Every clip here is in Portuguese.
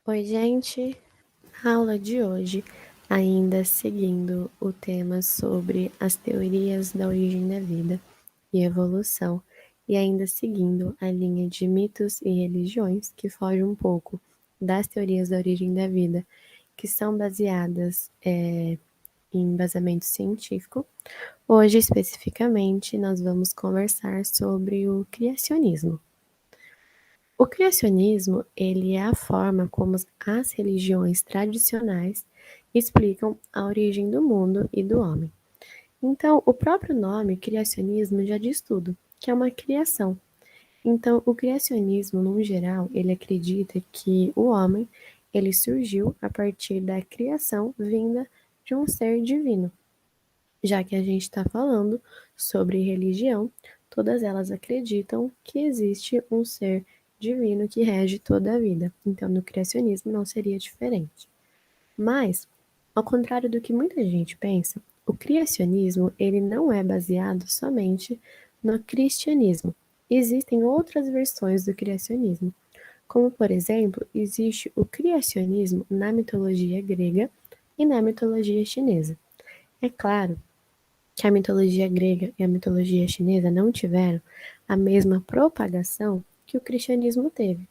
Oi, gente. A aula de hoje, ainda seguindo o tema sobre as teorias da origem da vida e evolução, e ainda seguindo a linha de mitos e religiões, que foge um pouco das teorias da origem da vida, que são baseadas em embasamento científico. Hoje, especificamente, nós vamos conversar sobre o criacionismo. O criacionismo, ele é a forma como as religiões tradicionais explicam a origem do mundo e do homem. Então, o próprio nome, criacionismo, já diz tudo, que é uma criação. Então, o criacionismo, no geral, ele acredita que o homem, ele surgiu a partir da criação vinda de um ser divino. Já que a gente está falando sobre religião, todas elas acreditam que existe um ser divino que rege toda a vida. Então, no criacionismo não seria diferente. Mas, ao contrário do que muita gente pensa, o criacionismo ele não é baseado somente no cristianismo. Existem outras versões do criacionismo, como por exemplo, existe o criacionismo na mitologia grega e na mitologia chinesa. É claro que a mitologia grega e a mitologia chinesa não tiveram a mesma propagação que o cristianismo teve.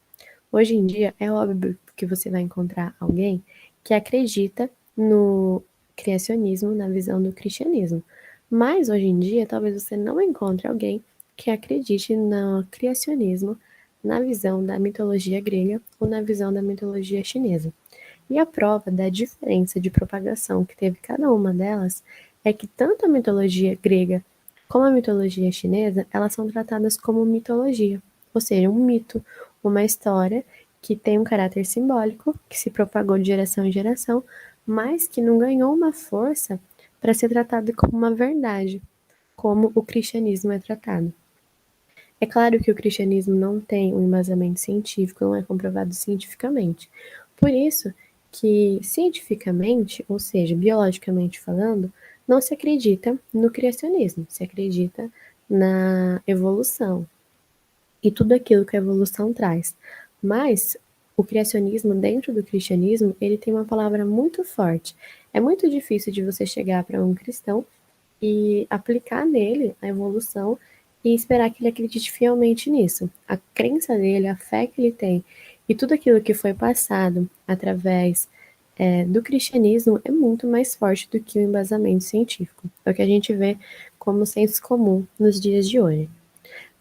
Hoje em dia, é óbvio que você vai encontrar alguém que acredita no criacionismo na visão do cristianismo. Mas hoje em dia, talvez você não encontre alguém que acredite no criacionismo na visão da mitologia grega ou na visão da mitologia chinesa. E a prova da diferença de propagação que teve cada uma delas é que tanto a mitologia grega como a mitologia chinesa, elas são tratadas como mitologia, ou seja, um mito, uma história que tem um caráter simbólico, que se propagou de geração em geração, mas que não ganhou uma força para ser tratada como uma verdade, como o cristianismo é tratado. É claro que o cristianismo não tem um embasamento científico, não é comprovado cientificamente. Por isso que, cientificamente, ou seja, biologicamente falando, não se acredita no criacionismo, se acredita na evolução e tudo aquilo que a evolução traz. Mas o criacionismo, dentro do cristianismo, ele tem uma palavra muito forte. É muito difícil de você chegar para um cristão e aplicar nele a evolução e esperar que ele acredite fielmente nisso. A crença dele, a fé que ele tem e tudo aquilo que foi passado através do cristianismo é muito mais forte do que o embasamento científico. É o que a gente vê como senso comum nos dias de hoje.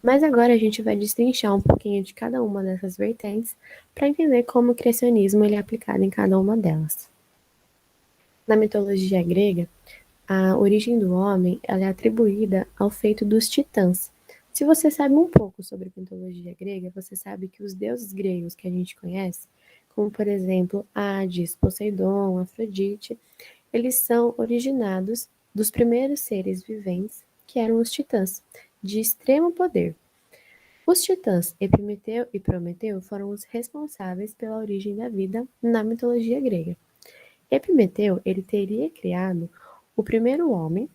Mas agora a gente vai destrinchar um pouquinho de cada uma dessas vertentes para entender como o criacionismo ele é aplicado em cada uma delas. Na mitologia grega, a origem do homem ela é atribuída ao feito dos titãs. Se você sabe um pouco sobre mitologia grega, você sabe que os deuses gregos que a gente conhece, como por exemplo Hades, Poseidon, Afrodite, eles são originados dos primeiros seres viventes, que eram os titãs, de extremo poder. Os titãs Epimeteu e Prometeu foram os responsáveis pela origem da vida na mitologia grega. Epimeteu ele teria criado o primeiro homem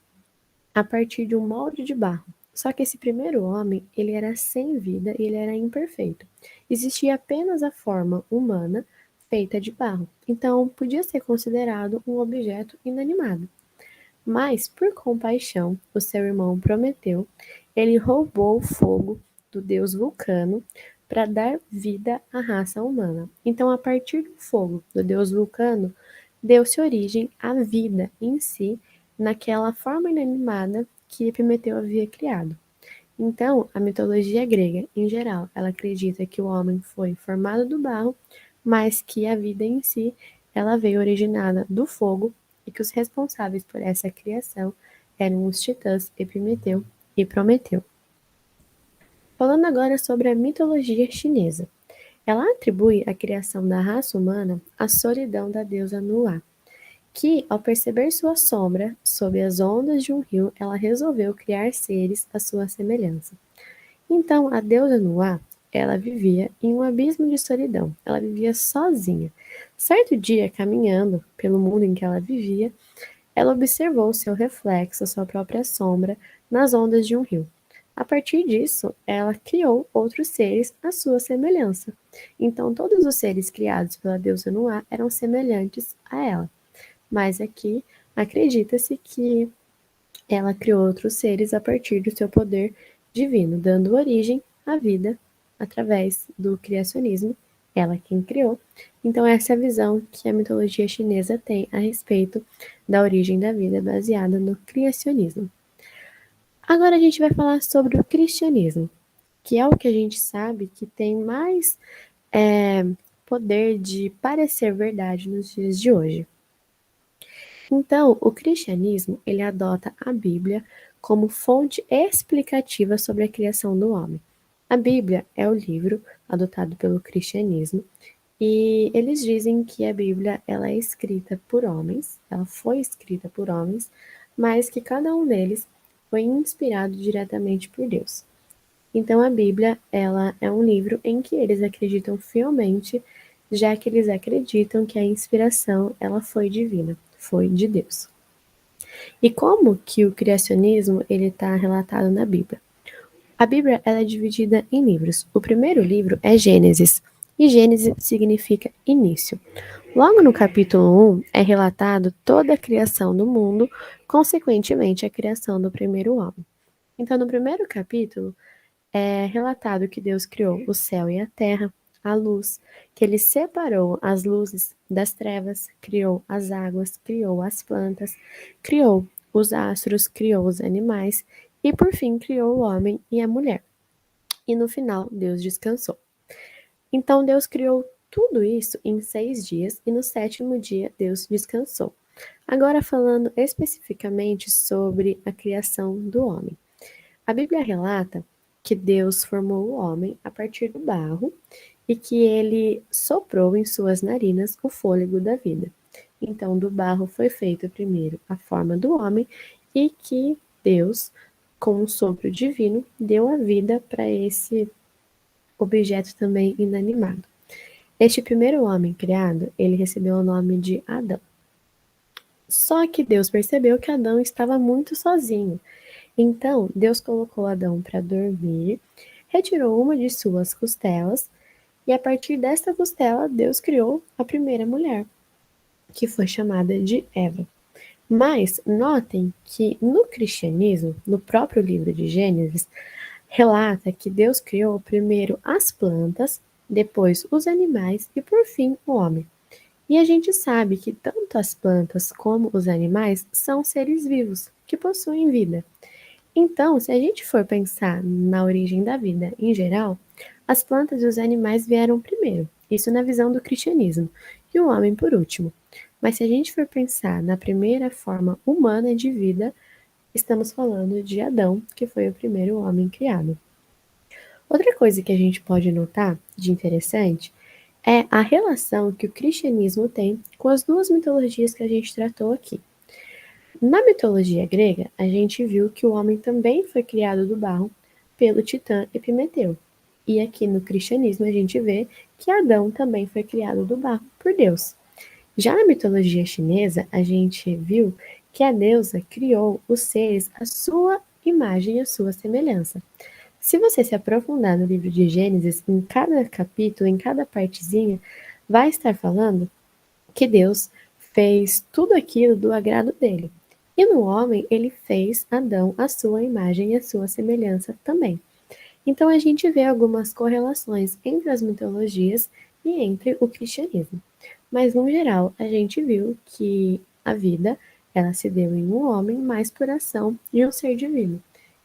a partir de um molde de barro. Só que esse primeiro homem, ele era sem vida e ele era imperfeito. Existia apenas a forma humana feita de barro. Então, podia ser considerado um objeto inanimado. Mas, por compaixão, o seu irmão Prometeu, ele roubou o fogo do deus Vulcano para dar vida à raça humana. Então, a partir do fogo do deus Vulcano, deu-se origem à vida em si, naquela forma inanimada que Epimeteu havia criado. Então, a mitologia grega, em geral, ela acredita que o homem foi formado do barro, mas que a vida em si, ela veio originada do fogo e que os responsáveis por essa criação eram os titãs Epimeteu e Prometeu. Falando agora sobre a mitologia chinesa. Ela atribui a criação da raça humana à solidão da deusa Nuá, que, ao perceber sua sombra sob as ondas de um rio, ela resolveu criar seres à sua semelhança. Então, a deusa Nuá, ela vivia em um abismo de solidão. Ela vivia sozinha. Certo dia, caminhando pelo mundo em que ela vivia, ela observou seu reflexo, sua própria sombra, nas ondas de um rio. A partir disso, ela criou outros seres à sua semelhança. Então, todos os seres criados pela deusa Nuá eram semelhantes a ela. Mas aqui acredita-se que ela criou outros seres a partir do seu poder divino, dando origem à vida através do criacionismo. Ela quem criou. Então, essa é a visão que a mitologia chinesa tem a respeito da origem da vida, baseada no criacionismo. Agora a gente vai falar sobre o cristianismo, que é o que a gente sabe que tem mais poder de parecer verdade nos dias de hoje. Então, o cristianismo, ele adota a Bíblia como fonte explicativa sobre a criação do homem. A Bíblia é o livro adotado pelo cristianismo e eles dizem que a Bíblia ela é escrita por homens, ela foi escrita por homens, mas que cada um deles foi inspirado diretamente por Deus. Então a Bíblia, ela é um livro em que eles acreditam fielmente, já que eles acreditam que a inspiração ela foi divina, foi de Deus. E como que o criacionismo ele está relatado na Bíblia? A Bíblia ela é dividida em livros. O primeiro livro é Gênesis, e Gênesis significa início. Logo no capítulo 1 é relatado toda a criação do mundo, consequentemente a criação do primeiro homem. Então, no primeiro capítulo, é relatado que Deus criou o céu e a terra, a luz, que ele separou as luzes das trevas, criou as águas, criou as plantas, criou os astros, criou os animais e, por fim, criou o homem e a mulher. E no final, Deus descansou. Então, Deus criou tudo isso em 6 dias e no 7º dia, Deus descansou. Agora, falando especificamente sobre a criação do homem. A Bíblia relata que Deus formou o homem a partir do barro e que ele soprou em suas narinas o fôlego da vida. Então, do barro foi feito primeiro a forma do homem e que Deus, com um sopro divino, deu a vida para esse objeto também inanimado. Este primeiro homem criado, ele recebeu o nome de Adão. Só que Deus percebeu que Adão estava muito sozinho. Então, Deus colocou Adão para dormir, retirou uma de suas costelas, e a partir desta costela, Deus criou a primeira mulher, que foi chamada de Eva. Mas notem que no cristianismo, no próprio livro de Gênesis, relata que Deus criou primeiro as plantas, depois os animais e por fim o homem. E a gente sabe que tanto as plantas como os animais são seres vivos, que possuem vida. Então, se a gente for pensar na origem da vida em geral, as plantas e os animais vieram primeiro, isso na visão do cristianismo, e o homem por último. Mas se a gente for pensar na primeira forma humana de vida, estamos falando de Adão, que foi o primeiro homem criado. Outra coisa que a gente pode notar de interessante é a relação que o cristianismo tem com as duas mitologias que a gente tratou aqui. Na mitologia grega, a gente viu que o homem também foi criado do barro pelo Titã Epimeteu. E aqui no cristianismo a gente vê que Adão também foi criado do barro por Deus. Já na mitologia chinesa, a gente viu que a deusa criou os seres à sua imagem e à sua semelhança. Se você se aprofundar no livro de Gênesis, em cada capítulo, em cada partezinha, vai estar falando que Deus fez tudo aquilo do agrado dele. E no homem, ele fez Adão à sua imagem e à sua semelhança também. Então a gente vê algumas correlações entre as mitologias e entre o cristianismo. Mas no geral, a gente viu que a vida, ela se deu em um homem mais por ação de um ser divino.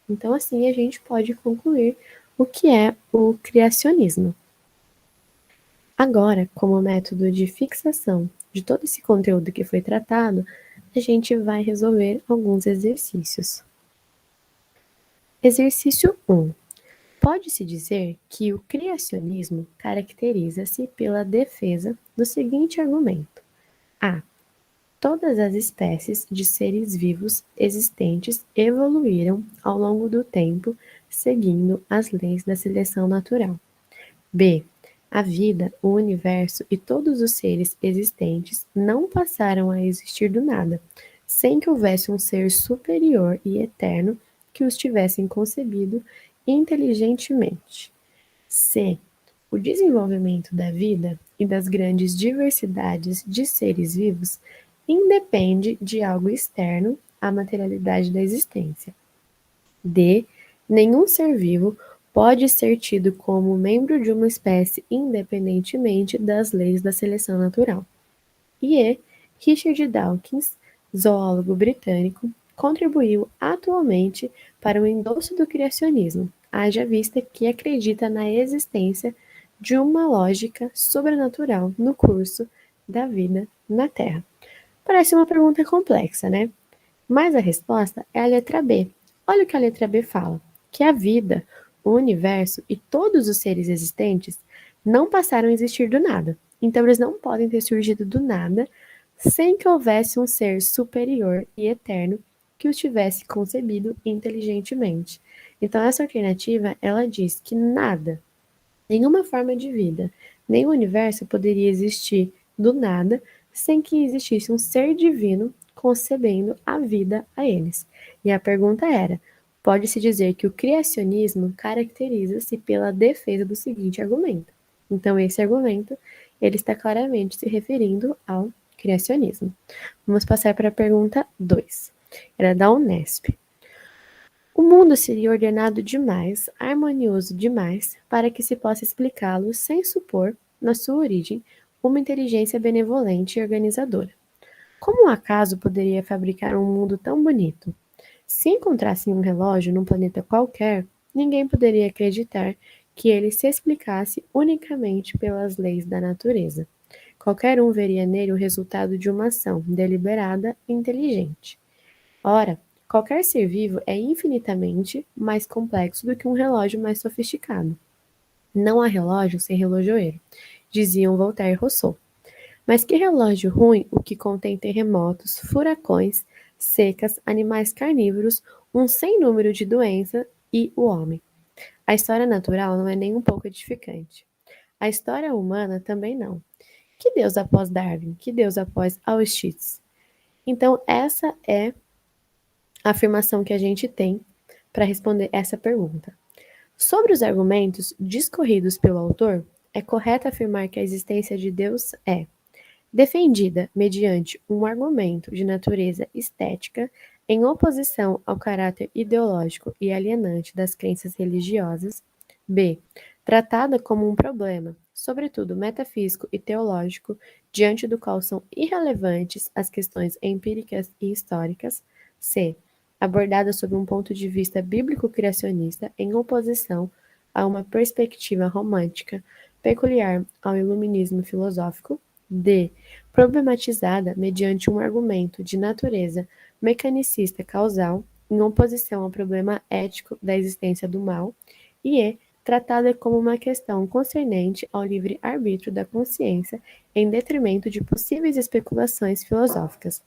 Então assim a gente pode concluir o que é o criacionismo. Agora, como método de fixação de todo esse conteúdo que foi tratado, a gente vai resolver alguns exercícios. Exercício 1. Pode-se dizer que o criacionismo caracteriza-se pela defesa do seguinte argumento: A. Todas as espécies de seres vivos existentes evoluíram ao longo do tempo, seguindo as leis da seleção natural. B. A vida, o universo e todos os seres existentes não passaram a existir do nada, sem que houvesse um ser superior e eterno que os tivessem concebido inteligentemente. C. O desenvolvimento da vida e das grandes diversidades de seres vivos independe de algo externo à materialidade da existência. D. Nenhum ser vivo pode ser tido como membro de uma espécie independentemente das leis da seleção natural. E E. Richard Dawkins, zoólogo britânico, contribuiu atualmente para o endosso do criacionismo, haja vista que acredita na existência de uma lógica sobrenatural no curso da vida na Terra. Parece uma pergunta complexa, né? Mas a resposta é a letra B. Olha o que a letra B fala: que a vida, o universo e todos os seres existentes não passaram a existir do nada. Então, eles não podem ter surgido do nada sem que houvesse um ser superior e eterno que os tivesse concebido inteligentemente. Então, essa alternativa, ela diz que nada, nenhuma forma de vida, nem o universo poderia existir do nada sem que existisse um ser divino concebendo a vida a eles. E a pergunta era: pode-se dizer que o criacionismo caracteriza-se pela defesa do seguinte argumento. Então, esse argumento, ele está claramente se referindo ao criacionismo. Vamos passar para a pergunta 2. Era da Unesp. O mundo seria ordenado demais, harmonioso demais, para que se possa explicá-lo sem supor, na sua origem, uma inteligência benevolente e organizadora. Como um acaso poderia fabricar um mundo tão bonito? Se encontrassem um relógio num planeta qualquer, ninguém poderia acreditar que ele se explicasse unicamente pelas leis da natureza. Qualquer um veria nele o resultado de uma ação deliberada e inteligente. Ora, qualquer ser vivo é infinitamente mais complexo do que um relógio mais sofisticado. Não há relógio sem relojoeiro, diziam Voltaire e Rousseau. Mas que relógio ruim o que contém terremotos, furacões, secas, animais carnívoros, um sem número de doenças e o homem. A história natural não é nem um pouco edificante. A história humana também não. Que Deus após Darwin? Que Deus após Auschwitz? Então, essa é a afirmação que a gente tem para responder essa pergunta. Sobre os argumentos discorridos pelo autor, é correto afirmar que a existência de Deus é defendida mediante um argumento de natureza estética em oposição ao caráter ideológico e alienante das crenças religiosas. B. Tratada como um problema, sobretudo metafísico e teológico, diante do qual são irrelevantes as questões empíricas e históricas. C. Abordada sob um ponto de vista bíblico-criacionista em oposição a uma perspectiva romântica peculiar ao iluminismo filosófico. D. Problematizada mediante um argumento de natureza mecanicista causal, em oposição ao problema ético da existência do mal, e E. Tratada como uma questão concernente ao livre-arbítrio da consciência, em detrimento de possíveis especulações filosóficas.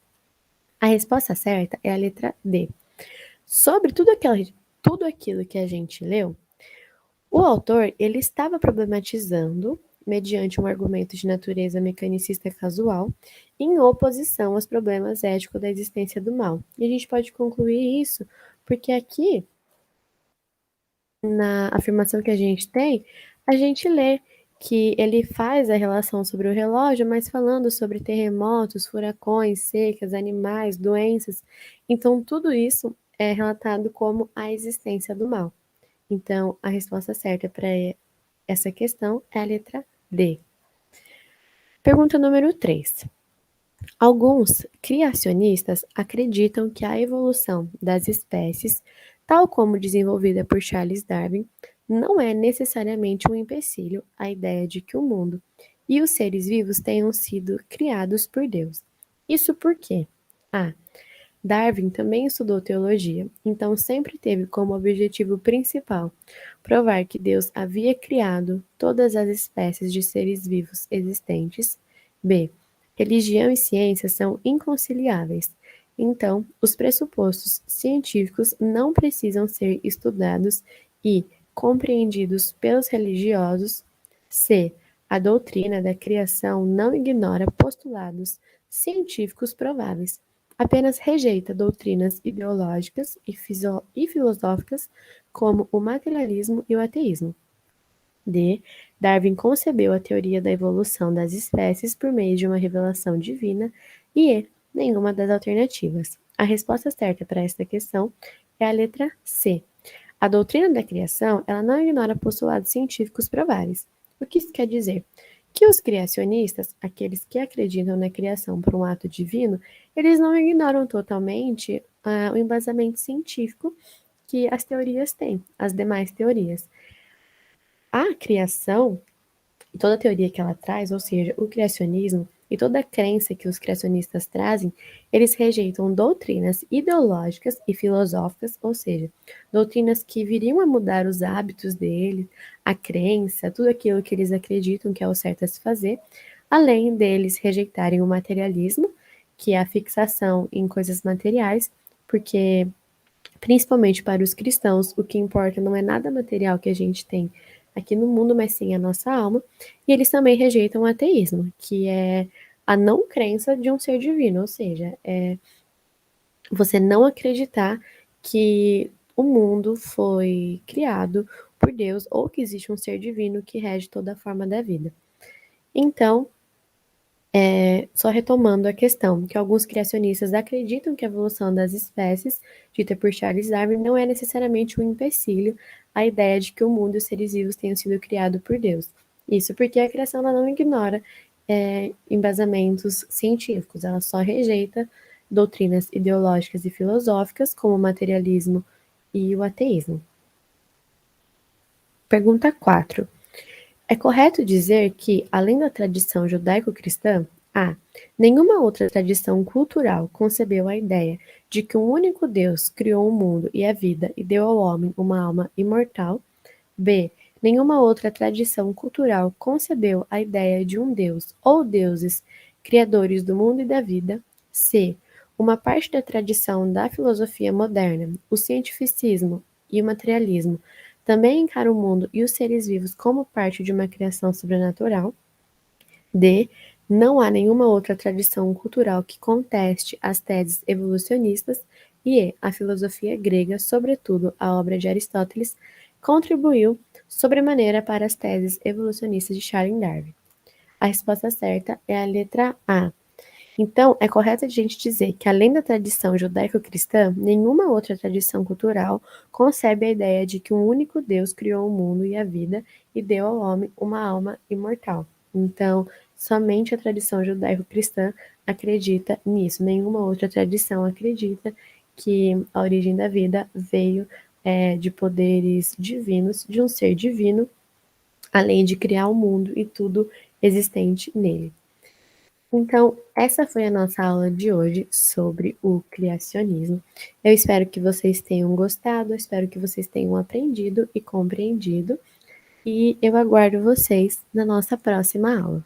A resposta certa é a letra D. Sobre tudo aquilo que a gente leu, o autor ele estava problematizando mediante um argumento de natureza mecanicista casual, em oposição aos problemas éticos da existência do mal. E a gente pode concluir isso porque aqui, na afirmação que a gente lê que ele faz a relação sobre o relógio, mas falando sobre terremotos, furacões, secas, animais, doenças. Então, tudo isso é relatado como a existência do mal. Então, a resposta certa para essa questão é a letra D. Pergunta número 3. Alguns criacionistas acreditam que a evolução das espécies, tal como desenvolvida por Charles Darwin, não é necessariamente um empecilho à ideia de que o mundo e os seres vivos tenham sido criados por Deus. Isso por quê? A. Darwin também estudou teologia, então sempre teve como objetivo principal provar que Deus havia criado todas as espécies de seres vivos existentes. B. Religião e ciência são inconciliáveis, então os pressupostos científicos não precisam ser estudados e compreendidos pelos religiosos. C. A doutrina da criação não ignora postulados científicos prováveis. apenas rejeita doutrinas ideológicas e filosóficas como o materialismo e o ateísmo. D. Darwin concebeu a teoria da evolução das espécies por meio de uma revelação divina. E E. Nenhuma das alternativas. A resposta certa para esta questão é a letra C. A doutrina da criação, ela não ignora postulados científicos prováveis. O que isso quer dizer? Que os criacionistas, aqueles que acreditam na criação por um ato divino, eles não ignoram totalmente o embasamento científico que as teorias têm, as demais teorias. A criação, e toda a teoria que ela traz, ou seja, o criacionismo e toda a crença que os criacionistas trazem, eles rejeitam doutrinas ideológicas e filosóficas, ou seja, doutrinas que viriam a mudar os hábitos deles, a crença, tudo aquilo que eles acreditam que é o certo a se fazer, além deles rejeitarem o materialismo, que é a fixação em coisas materiais, porque principalmente para os cristãos, o que importa não é nada material que a gente tem aqui no mundo, mas sim a nossa alma. E eles também rejeitam o ateísmo, que é a não crença de um ser divino, ou seja, é você não acreditar que o mundo foi criado por Deus ou que existe um ser divino que rege toda a forma da vida. Então, só retomando a questão, que alguns criacionistas acreditam que a evolução das espécies, dita por Charles Darwin, não é necessariamente um empecilho à ideia de que o mundo e os seres vivos tenham sido criados por Deus. Isso porque a criação ela não ignora embasamentos científicos, ela só rejeita doutrinas ideológicas e filosóficas, como o materialismo e o ateísmo. Pergunta 4. É correto dizer que, além da tradição judaico-cristã, A. Nenhuma outra tradição cultural concebeu a ideia de que um único Deus criou o mundo e a vida e deu ao homem uma alma imortal. B. Nenhuma outra tradição cultural concebeu a ideia de um Deus ou deuses criadores do mundo e da vida. C. Uma parte da tradição da filosofia moderna, o cientificismo e o materialismo, também encara o mundo e os seres vivos como parte de uma criação sobrenatural. D. Não há nenhuma outra tradição cultural que conteste as teses evolucionistas. E E. A filosofia grega, sobretudo a obra de Aristóteles, contribuiu sobremaneira para as teses evolucionistas de Charles Darwin. A resposta certa é a letra A. Então, é correto a gente dizer que, além da tradição judaico-cristã, nenhuma outra tradição cultural concebe a ideia de que um único Deus criou o mundo e a vida e deu ao homem uma alma imortal. Então, somente a tradição judaico-cristã acredita nisso. Nenhuma outra tradição acredita que a origem da vida veio de poderes divinos, de um ser divino, além de criar o mundo e tudo existente nele. Então, essa foi a nossa aula de hoje sobre o criacionismo. Eu espero que vocês tenham gostado, eu espero que vocês tenham aprendido e compreendido, e eu aguardo vocês na nossa próxima aula.